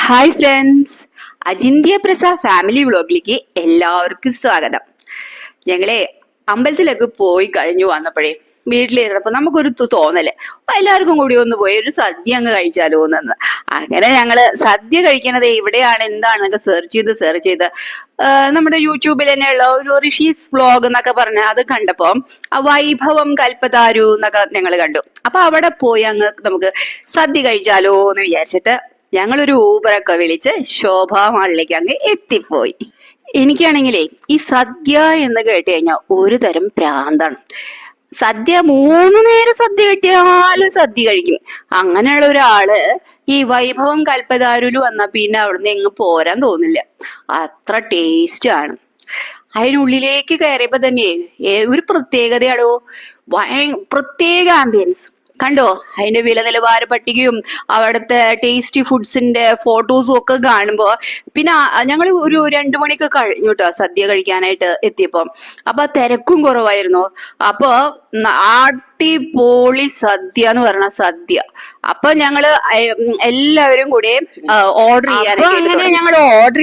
Hi friends, അജിന്ത്യ Prasad family വ്ളോഗിലേക്ക് എല്ലാവർക്കും സ്വാഗതം. ഞങ്ങളെ അമ്പലത്തിലൊക്കെ പോയി കഴിഞ്ഞു വന്നപ്പോഴേ വീട്ടിലിരുന്നപ്പോ നമുക്കൊരു തോന്നല് എല്ലാവർക്കും കൂടി ഒന്ന് പോയി ഒരു സദ്യ അങ്ങ് കഴിച്ചാലോ എന്ന്. അങ്ങനെ ഞങ്ങള് സദ്യ കഴിക്കണത് എവിടെയാണ് എന്താണെന്നൊക്കെ സെർച്ച് ചെയ്ത് നമ്മുടെ യൂട്യൂബിൽ തന്നെയുള്ള ഒരു ഋഷീസ് വ്ളോഗ് എന്നൊക്കെ പറഞ്ഞ അത് കണ്ടപ്പോ വൈഭവം കൽപ്പതാരു എന്നൊക്കെ ഞങ്ങൾ കണ്ടു. അപ്പൊ അവിടെ പോയി അങ്ങ് നമുക്ക് സദ്യ കഴിച്ചാലോ എന്ന് വിചാരിച്ചിട്ട് ഞങ്ങളൊരു ഊബറൊക്കെ വിളിച്ച് ശോഭാ മാളിലേക്ക് അങ്ങ് എത്തിപ്പോയി. എനിക്കാണെങ്കിലേ ഈ സദ്യ എന്ന് കേട്ട് കഴിഞ്ഞാൽ ഒരു തരം ഭ്രാന്താണ്. സദ്യ 3 നേരം സദ്യ കിട്ടിയാലും സദ്യ കഴിക്കും. അങ്ങനെയുള്ള ഒരാള് ഈ വൈഭവം കൽപ്പതാരുല് വന്നാ പിന്നെ അവിടുന്ന് എങ്ങ് പോരാൻ തോന്നില്ല. അത്ര ടേസ്റ്റ് ആണ്. അതിനുള്ളിലേക്ക് കയറിയപ്പോ തന്നെ ഒരു പ്രത്യേകതയാടോ, പ്രത്യേക ആംബിയൻസ് കണ്ടോ. അതിന്റെ വില നിലവാര പട്ടികയും അവിടുത്തെ ടേസ്റ്റി ഫുഡ്സിന്റെ ഫോട്ടോസും ഒക്കെ കാണുമ്പോ പിന്നെ ഞങ്ങൾ ഒരു 2 മണിക്ക് കഴിഞ്ഞു കേട്ടോ സദ്യ കഴിക്കാനായിട്ട് എത്തിയപ്പോ. അപ്പൊ തിരക്കും കുറവായിരുന്നു. അപ്പൊ അടിപൊളി സദ്യ എന്ന് പറഞ്ഞ സദ്യ. അപ്പൊ ഞങ്ങള് എല്ലാവരും കൂടി ഓർഡർ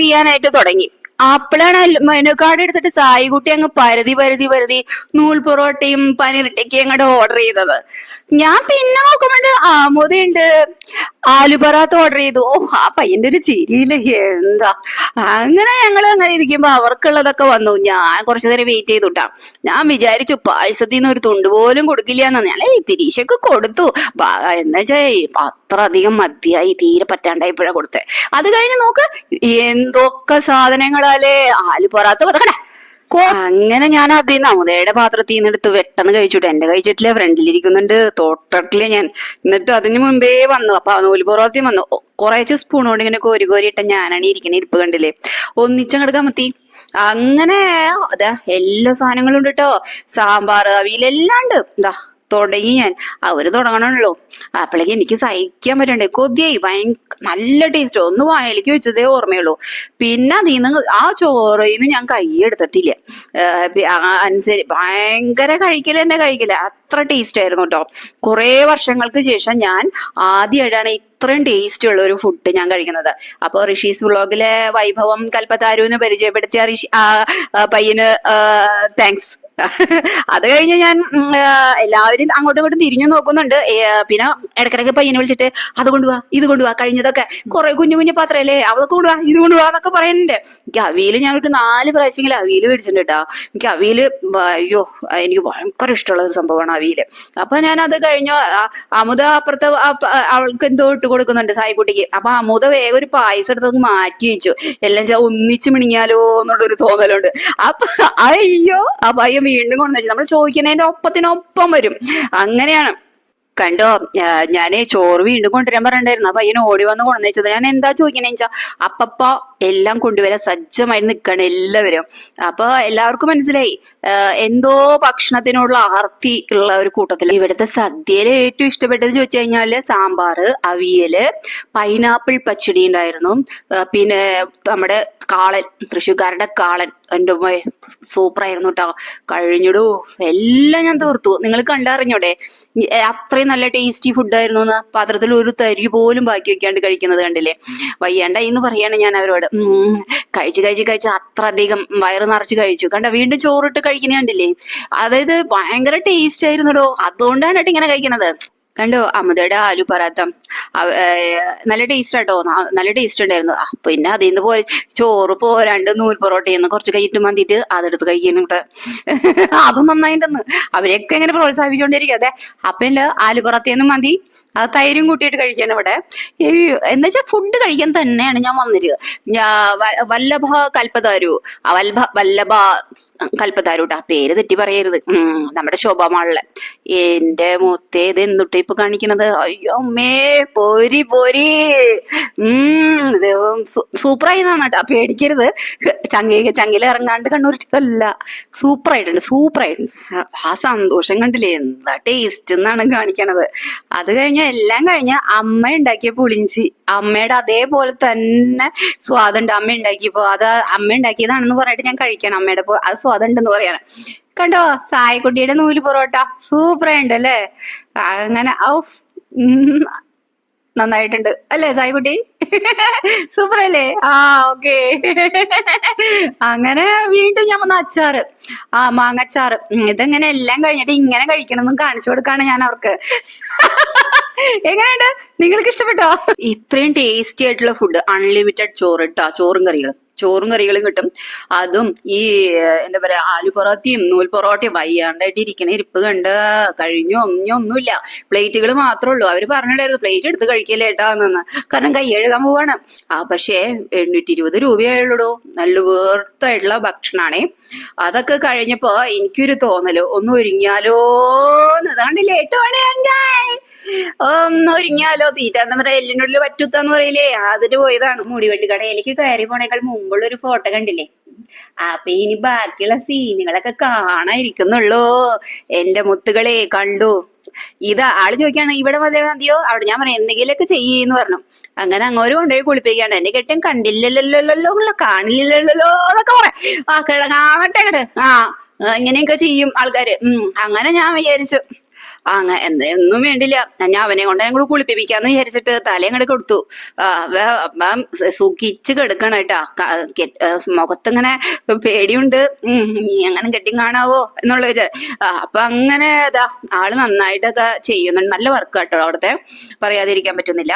ചെയ്യാനായിട്ട് തുടങ്ങി. അപ്പോഴാണ് മെനു കാർഡ് എടുത്തിട്ട് സായികുട്ടി അങ്ങ് പരതി നൂൽ പൊറോട്ടയും പനീർ അങ്ങോട്ട് ഓർഡർ ചെയ്തത്. ഞാൻ പിന്നെ നോക്കുമ്പോണ്ട് ആമോദയുണ്ട്, ആലു പറാത്ത ഓർഡർ ചെയ്തു. ഓ, ആ പയ്യന്റെ ഒരു ചിരിയില്ല എന്താ. അങ്ങനെ അങ്ങനെ ഇരിക്കുമ്പോ അവർക്കുള്ളതൊക്കെ വന്നു. ഞാൻ കുറച്ചു നേരം വെയിറ്റ് ചെയ്തുട്ടാ. ഞാൻ വിചാരിച്ചു പായസത്തിൽ നിന്ന് ഒരു തുണ്ട് പോലും കൊടുക്കില്ല എന്ന്. ഞാൻ തിരീശൊക്കെ കൊടുത്തു. എന്ന് വെച്ചാ അത്ര അധികം മതിയായി, തീരെ പറ്റാണ്ടായപ്പോഴാ കൊടുത്തേ. അത് കഴിഞ്ഞ് നോക്ക് എന്തൊക്കെ സാധനങ്ങളാലേ. ആലു പൊറാത്ത പതക്കട. അങ്ങനെ ഞാൻ അതിൽ അമുദയുടെ പാത്രത്തിൽ നിന്ന് എടുത്ത് വെട്ടെന്ന് കഴിച്ചിട്ട്, എന്റെ കഴിച്ചിട്ടില്ല, ഫ്രണ്ടിലിരിക്കുന്നുണ്ട്, തോട്ടട്ടില്ല ഞാൻ. എന്നിട്ട് അതിന് മുമ്പേ വന്നു. അപ്പൊ നൂല് പൊറോത്തയും വന്നു. കുറേശ്ശെ സ്പൂണോട് ഇങ്ങനെ കോരി ഇട്ട ഞാനാണ് ഇരിക്കണ ഇരിപ്പ് കണ്ടില്ലേ, ഒന്നിച്ചങ്ങട് കമത്തി. അങ്ങനെ അതാ എല്ലാ സാധനങ്ങളും ഉണ്ട് കേട്ടോ. സാമ്പാർ, അവിയലെല്ലാം ഉണ്ട്. എന്താ തുടങ്ങി ഞാൻ. അവര് തുടങ്ങണല്ലോ. അപ്പോഴേക്ക് എനിക്ക് സഹിക്കാൻ പറ്റണ്ടേ, കൊതിയായി. നല്ല ടേസ്റ്റ്. ഒന്ന് വായലേക്ക് വെച്ചതേ ഓർമ്മയുള്ളൂ. പിന്നെ അതിന്ന് ആ ചോറിന്ന് ഞാൻ കൈ എടുത്തിട്ടില്ല. ഭയങ്കര കഴിക്കല. അത്ര ടേസ്റ്റ് ആയിരുന്നു കേട്ടോ. കുറെ വർഷങ്ങൾക്ക് ശേഷം ഞാൻ ആദ്യമായിട്ടാണ് ഇത്രയും ടേസ്റ്റ് ഉള്ള ഒരു ഫുഡ് ഞാൻ കഴിക്കുന്നത്. അപ്പൊ ഋഷീസ് വ്ളോഗിലെ വൈഭവം കൽപ്പതാരുവിന് പരിചയപ്പെടുത്തിയ പയ്യന് താങ്ക്സ്. അത് കഴിഞ്ഞ് ഞാൻ എല്ലാവരും അങ്ങോട്ടും ഇങ്ങോട്ടും തിരിഞ്ഞു നോക്കുന്നുണ്ട്. പിന്നെ ഇടക്കിടക്ക് പയ്യനെ വിളിച്ചിട്ട് അത് കൊണ്ടുപോവാ, ഇത് കൊണ്ടുപോവാ, കഴിഞ്ഞതൊക്കെ കുറെ കുഞ്ഞു പാത്രല്ലേ, അതൊക്കെ കൊണ്ടുപോവാ, ഇത് കൊണ്ടുപോവാ എന്നൊക്കെ പറയുന്നുണ്ട്. എനിക്ക് അവിയല് ഞാൻ ഒരു 4 പ്രാവശ്യമെങ്കിലും അവിയല് മേടിച്ചിട്ടുണ്ട് കേട്ടോ. എനിക്ക് അവിയല് അയ്യോ എനിക്ക് ഭയങ്കര ഇഷ്ടമുള്ള ഒരു സംഭവമാണ് അവിയല്. അപ്പൊ ഞാൻ അത് കഴിഞ്ഞു. അമുദ അപ്പുറത്ത് അവൾക്ക് എന്തോ ഇട്ട് കൊടുക്കുന്നുണ്ട് സായിക്കുട്ടിക്ക്. അപ്പൊ അമുദ വേഗം ഒരു പായസം എടുത്ത് മാറ്റി വെച്ചു. എല്ലാം ഒന്നിച്ച് മിണിങ്ങാലോ എന്നുള്ളൊരു തോന്നലുണ്ട്. അപ്പൊ അയ്യോ ആ പയ്യൻ വീണ്ടും കൊണ്ടുവച്ചു. നമ്മൾ ചോദിക്കുന്നതിന്റെ ഒപ്പത്തിനൊപ്പം വരും. അങ്ങനെയാണ്. കണ്ടോ, ഞാനേ ചോറ് വീണ്ടും കൊണ്ടുവരാൻ പറഞ്ഞിട്ടുണ്ടായിരുന്നു. അപ്പൊ പയ്യന് ഓടി വന്ന് കൊണ്ടുവച്ചത്. ഞാൻ എന്താ ചോദിക്കണേന്ന് വെച്ചാ അപ്പപ്പ എല്ലാം കൊണ്ടുവരാൻ സജ്ജമായിട്ട് നിൽക്കണം എല്ലാവരും. അപ്പൊ എല്ലാവർക്കും മനസ്സിലായി എന്തോ ഭക്ഷണത്തിനുള്ള ആർത്തി ഉള്ള ഒരു കൂട്ടത്തിൽ. ഇവിടുത്തെ സദ്യയില് ഏറ്റവും ഇഷ്ടപ്പെട്ടത് ചോദിച്ചു കഴിഞ്ഞാല് സാമ്പാറ്, അവിയല്, പൈനാപ്പിൾ പച്ചടി ഉണ്ടായിരുന്നു. പിന്നെ നമ്മുടെ കാളൻ, തൃശ്ശൂർക്കാരുടെ കാളൻ, എൻ്റെ സൂപ്പറായിരുന്നു കേട്ടോ. കഴിഞ്ഞിടൂ എല്ലാം ഞാൻ തീർത്തു. നിങ്ങൾ കണ്ടറിഞ്ഞോടെ അത്രയും നല്ല ടേസ്റ്റി ഫുഡായിരുന്നു എന്ന്. പാത്രത്തിൽ ഒരു തരി പോലും ബാക്കി വെക്കാണ്ട് കഴിക്കുന്നത് കണ്ടില്ലേ. വയ്യാണ്ടായി എന്ന് പറയാണ് ഞാൻ അവരോട്. കഴിച്ച് അത്ര അധികം വയറ് നിറച്ച് കഴിച്ചു. കണ്ട വീണ്ടും ചോറിട്ട് കഴിക്കുന്ന കണ്ടില്ലേ. അതായത് ഭയങ്കര ടേസ്റ്റ് ആയിരുന്നല്ലോ. അതുകൊണ്ടാണ് കേട്ടോ ഇങ്ങനെ കഴിക്കുന്നത്. കണ്ടോ അമുദയുടെ ആലു പറാത്ത നല്ല ടേസ്റ്റ് ആട്ടോ, നല്ല ടേസ്റ്റ് ഉണ്ടായിരുന്നു. പിന്നെ അതിന്ന് പോയി ചോറ് പോരാണ്ട് നൂൽ പൊറോട്ടയെന്ന് കുറച്ച് കൈയിട്ട് മന്തിട്ട് അതെടുത്ത് കഴിക്കാനുണ്ട്. അതും നന്നായിട്ടുണ്ടെന്ന് അവരെയൊക്കെ ഇങ്ങനെ പ്രോത്സാഹിപ്പിച്ചുകൊണ്ടിരിക്കും. അതെ അപ്പൊ ആലു പൊറോത്തയെന്ന് മന്തി തൈരും കൂട്ടിയിട്ട് കഴിക്കാൻ ഇവിടെ. എന്ന് വെച്ചാൽ ഫുഡ് കഴിക്കാൻ തന്നെയാണ് ഞാൻ വന്നിരുന്നത്. വല്ലഭ കൽപ്പതാരു, വല്ലഭ കൽപ്പതാരു ട്ടാ, പേര് തെറ്റി പറയരുത്. നമ്മുടെ ശോഭാമാളിലെ എന്റെ മുത്തേത് എന്തുട്ട ഇപ്പൊ കാണിക്കണത്. അയ്യോ അമ്മേ, പോരി സൂപ്പറായി എന്നാണ് കേട്ടോ, പേടിക്കരുത്. ചങ്കില ഇറങ്ങാണ്ട് കണ്ണൂരിട്ടല്ല, സൂപ്പറായിട്ടുണ്ട്. ആ സന്തോഷം കണ്ടില്ലേ, എന്താ ടേസ്റ്റ് എന്നാണ് കാണിക്കണത്. അത് കഴിഞ്ഞ എല്ലാം കഴിഞ്ഞ അമ്മ ഉണ്ടാക്കിയ പുളിഞ്ചി, അമ്മയുടെ അതേപോലെ തന്നെ സ്വാദുണ്ട്. അമ്മ ഉണ്ടാക്കിയപ്പോ അത് അമ്മ ഉണ്ടാക്കിയതാണെന്ന് പറഞ്ഞിട്ട് ഞാൻ കഴിക്കണം. അമ്മയുടെ അത് സ്വാദുണ്ടെന്ന് പറയാണ്. കണ്ടോ സായിക്കുട്ടിയുടെ നൂല് പൊറോട്ട സൂപ്പറായിട്ടുണ്ട് അല്ലേ. അങ്ങനെ നന്നായിട്ടുണ്ട് അല്ലേ സായിക്കുട്ടി. സൂപ്പർ അല്ലേ? ആ, ഓക്കെ. അങ്ങനെ വീണ്ടും ഞാൻ വന്ന അച്ചാറ്, മാങ്ങച്ചാറ്. ഇതെങ്ങനെ എല്ലാം കഴിഞ്ഞിട്ട് ഇങ്ങനെ കഴിക്കണം കാണിച്ചു കൊടുക്കാണ് ഞാൻ അവർക്ക്. എങ്ങനെയുണ്ട്? നിങ്ങൾക്ക് ഇഷ്ടപ്പെട്ടോ? ഇത്രയും ടേസ്റ്റി ആയിട്ടുള്ള ഫുഡ്, അൺലിമിറ്റഡ് ചോറ് ഇട്ടാ, ചോറും കറികളും കിട്ടും. അതും ഈ എന്താ പറയാ, ആലു പൊറോട്ടയും നൂൽ പൊറോട്ടയും വയ്യാണ്ടായിട്ട് ഇരിക്കണ ഇരിപ്പ് കണ്ട് കഴിഞ്ഞു. ഒന്നുമില്ല, പ്ലേറ്റുകൾ മാത്രമേ ഉള്ളൂ. അവര് പറഞ്ഞിട്ടായിരുന്നു പ്ലേറ്റ് എടുത്ത് കഴിക്കല്ലേ ഏട്ടാന്ന്, കാരണം കൈ കഴുകാൻ പോവാണ്. പക്ഷേ 820 രൂപയായുള്ളൂ. നല്ല വേർത്തായിട്ടുള്ള ഭക്ഷണാണേ. അതൊക്കെ കഴിഞ്ഞപ്പോ എനിക്കൊരു തോന്നല്, ഒന്ന് ഒരുങ്ങിയാലോ. അതാണ്ടില്ലേ 8 മണിയായി, ഒന്ന് ഒരുങ്ങിയാലോ. തീറ്റ എന്താ പറയാ, എല്ലിനുള്ളിൽ പറ്റുത്താന്ന് പറയില്ലേ, അതിന് പോയതാണ്. മുടിവെട്ടി കടയിലേക്ക് കയറി പോണേക്കാൾ മുമ്പുള്ള ഒരു ഫോട്ടോ കണ്ടില്ലേ? അപ്പൊ ഇനി ബാക്കിയുള്ള സീനുകളൊക്കെ കാണാതിരിക്കുന്നുള്ളൂ. എന്റെ മുത്തുകളെ കണ്ടു. ആള് ചോദിക്കാണ് ഇവിടെ മതിയോ അവിടെ. ഞാൻ പറയാം എന്തെങ്കിലുമൊക്കെ ചെയ്യെന്ന് പറഞ്ഞു. അങ്ങനെ അങ്ങോട്ട് കൊണ്ടുപോയി കുളിപ്പിക്കാണ്. എന്നെ കെട്ടിയും കണ്ടില്ലല്ലോ, കാണില്ലല്ലോ എന്നൊക്കെ പറയാം. കാണട്ടെ അങ്ങട്. ഇങ്ങനെയൊക്കെ ചെയ്യും ആൾക്കാര്. അങ്ങനെ ഞാൻ വിചാരിച്ചു, ഒന്നും വേണ്ടില്ല, ഞാൻ അവനെ കൊണ്ട് ഞങ്ങൾ കുളിപ്പിക്കാന്ന് വിചാരിച്ചിട്ട് തലയങ്ങട് കൊടുത്തു. അപ്പം സുഖിച്ച് കിടക്കണം കേട്ടാ. മുഖത്തിങ്ങനെ പേടിയുണ്ട്, അങ്ങനെ കെട്ടി കാണാവോ എന്നുള്ള വിചാരം. അപ്പൊ അങ്ങനെ ആള് നന്നായിട്ടൊക്കെ ചെയ്യുന്നുണ്ട്. നല്ല വർക്ക് കേട്ടോ അവിടുത്തെ, പറയാതിരിക്കാൻ പറ്റുന്നില്ല.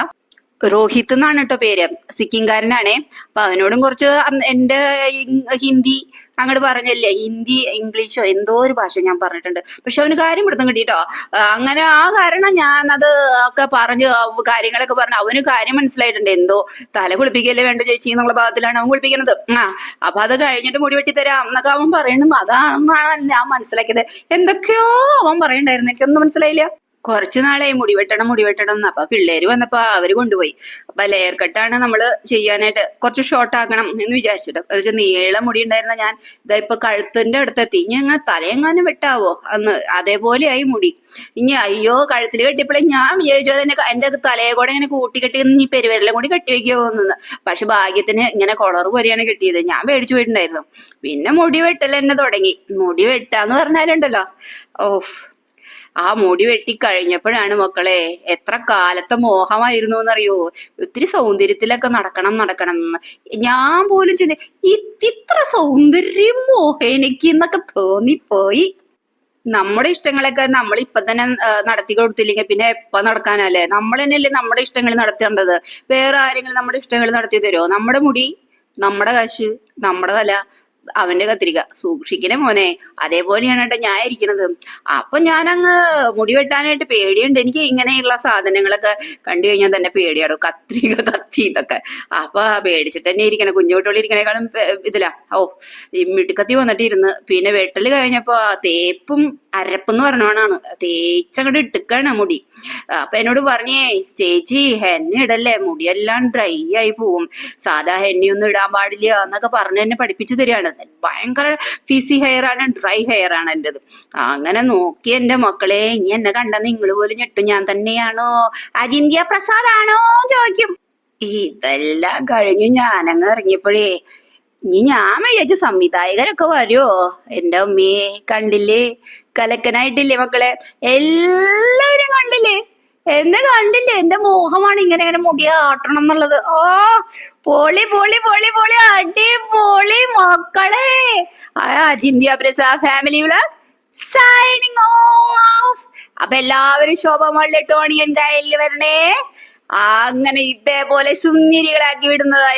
രോഹിത് എന്നാണ് കേട്ടോ പേര്, സിക്കിംകാരനാണേ. അപ്പൊ അവനോടും കുറച്ച് എന്റെ ഹിന്ദി അങ്ങോട്ട് പറഞ്ഞല്ലേ, ഹിന്ദി ഇംഗ്ലീഷോ എന്തോ ഒരു ഭാഷ ഞാൻ പറഞ്ഞിട്ടുണ്ട്. പക്ഷെ അവന് കാര്യം പിടുത്തം കിട്ടിട്ടോ. അങ്ങനെ ആ കാരണം ഞാനത് ഒക്കെ പറഞ്ഞു, കാര്യങ്ങളൊക്കെ പറഞ്ഞു. അവന് കാര്യം മനസ്സിലായിട്ടുണ്ട്. എന്തോ തല കുളിപ്പിക്കല്ലേ വേണ്ട ചേച്ചി എന്നുള്ള ഭാഗത്തിലാണ് അവൻ കുളിപ്പിക്കുന്നത്. അപ്പൊ അത് കഴിഞ്ഞിട്ട് മുടി വെട്ടി തരാം എന്നൊക്കെ അവൻ പറയണം. അതാണെന്നാണ് ഞാൻ മനസ്സിലാക്കിയത്. എന്തൊക്കെയോ അവൻ പറയണ്ടായിരുന്നു, എനിക്കൊന്നും മനസ്സിലായില്ല. കുറച്ചു നാളെ മുടി വെട്ടണം എന്ന്. അപ്പൊ പിള്ളേര് വന്നപ്പോ അവര് കൊണ്ടുപോയി. അപ്പൊ ലെയർ കട്ടാണ് നമ്മള് ചെയ്യാനായിട്ട്, കുറച്ച് ഷോർട്ട് ആക്കണം എന്ന് വിചാരിച്ചിട്ട്. നീളം മുടി ഉണ്ടായിരുന്ന ഞാൻ ഇപ്പൊ കഴുത്തിന്റെ അടുത്തെത്തി. ഇനി അങ്ങനെ തലയെങ്ങാനും വെട്ടാവോ അന്ന്, അതേപോലെയായി മുടി. ഇനി അയ്യോ, കഴുത്തിൽ കെട്ടിയപ്പോഴേ ഞാൻ വിചാരിച്ചു തന്നെ എന്റെ തലയെ കൂടെ ഇങ്ങനെ കൂട്ടിക്കെട്ടി ഈ പെരുവരെല്ലാം കൂടി കെട്ടി വെക്കുമോ എന്ന്. പക്ഷെ ഭാഗ്യത്തിന് ഇങ്ങനെ കൊളറ് പോലെയാണ് കെട്ടിയത്. ഞാൻ പേടിച്ചു പോയിട്ടുണ്ടായിരുന്നു. പിന്നെ മുടി വെട്ടൽ തന്നെ തുടങ്ങി. മുടി വെട്ടാന്ന് പറഞ്ഞാലുണ്ടല്ലോ, ആ മുടി വെട്ടി കഴിഞ്ഞപ്പോഴാണ് മക്കളെ എത്ര കാലത്തെ മോഹമായിരുന്നു എന്നറിയോ. ഒത്തിരി സൗന്ദര്യത്തിലൊക്കെ നടക്കണം എന്ന് ഞാൻ പോലും ഇത്ര സൗന്ദര്യം മോഹേനയ്ക്ക് എന്നൊക്കെ തോന്നിപ്പോയി. നമ്മുടെ ഇഷ്ടങ്ങളൊക്കെ നമ്മൾ ഇപ്പൊ തന്നെ നടത്തി കൊടുത്തില്ലെങ്കിൽ പിന്നെ എപ്പ നടക്കാനല്ലേ? നമ്മൾ തന്നെയല്ലേ നമ്മുടെ ഇഷ്ടങ്ങൾ നടത്തേണ്ടത്. വേറെ ആരെങ്കിലും നമ്മുടെ ഇഷ്ടങ്ങൾ നടത്തി തരുമോ? നമ്മുടെ മുടി, നമ്മുടെ കാശ്, നമ്മുടെ തല, അവന്റെ കത്തിരിക്ക. സൂക്ഷിക്കണേ മോനെ. അതേപോലെയാണ് കേട്ടോ ഞാൻ ഇരിക്കണത്. അപ്പൊ ഞാനങ്ങ് മുടി വെട്ടാനായിട്ട് പേടിയുണ്ട്. എനിക്ക് ഇങ്ങനെയുള്ള സാധനങ്ങളൊക്കെ കണ്ടു കഴിഞ്ഞാൽ തന്നെ പേടിയാടോ, കത്രിക, കത്തി ഇതൊക്കെ. അപ്പൊ പേടിച്ചിട്ട് തന്നെ ഇരിക്കണം. കുഞ്ഞുകുട്ടികൾ ഇരിക്കണേക്കാളും ഇതിലാ. ഈ മിടുക്കത്തി വന്നിട്ട് ഇരുന്ന്. പിന്നെ വെട്ടല് കഴിഞ്ഞപ്പോ തേപ്പും അരപ്പെന്ന് പറഞ്ഞോണാണ്, തേച്ചങ്ങോട്ട് ഇട്ടുക്കാണ് മുടി. അപ്പൊ എന്നോട് പറഞ്ഞേ, ചേച്ചി ഹെന്ന ഇടല്ലേ, മുടിയെല്ലാം ഡ്രൈ ആയി പോവും, സാധാ ഹെന്നയൊന്നും ഇടാൻ പാടില്ല എന്നൊക്കെ പറഞ്ഞ് എന്നെ പഠിപ്പിച്ചു തരികയാണ്. ഭയങ്കര ഫിസി ഹെയർ ആണ്, ഡ്രൈ ഹെയർ ആണ് എന്റേത്. അങ്ങനെ നോക്കി എന്റെ മക്കളെ, ഇനി എന്നെ കണ്ട നിങ്ങൾ പോലും ഞെട്ടും. ഞാൻ തന്നെയാണോ, അജിന്ത്യ പ്രസാദ് ആണോ ചോദിക്കും. ഇതെല്ലാം കഴിഞ്ഞു ഞാനങ്ങ് ഇറങ്ങിയപ്പോഴേ ഇനി ഞാൻ വിചാരിച്ച സംവിധായകരൊക്കെ വരുമോ. എന്റെ അമ്മയെ കണ്ടില്ലേ, കലക്കനായിട്ടില്ലേ മക്കളെ? എല്ലാവരും കണ്ടില്ലേ? എന്നെ കണ്ടില്ലേ? എന്റെ മോഹമാണ് ഇങ്ങനെ മുടി ആട്ടണം എന്നുള്ളത്. പൊളി പൊളി പൊളി പൊളി, അടിപൊളി മക്കളെ. അജിന്ത്യ പ്രസാദ് ഫാമിലിയുടെ സൈനിങ് ഓഫ്. അപ്പൊ എല്ലാവരും ശോഭമള്ളിട്ട് ഓണിയൻ കായലിൽ വരണേ. അങ്ങനെ ഇതേപോലെ സുന്ദരികളാക്കി വിടുന്നതായി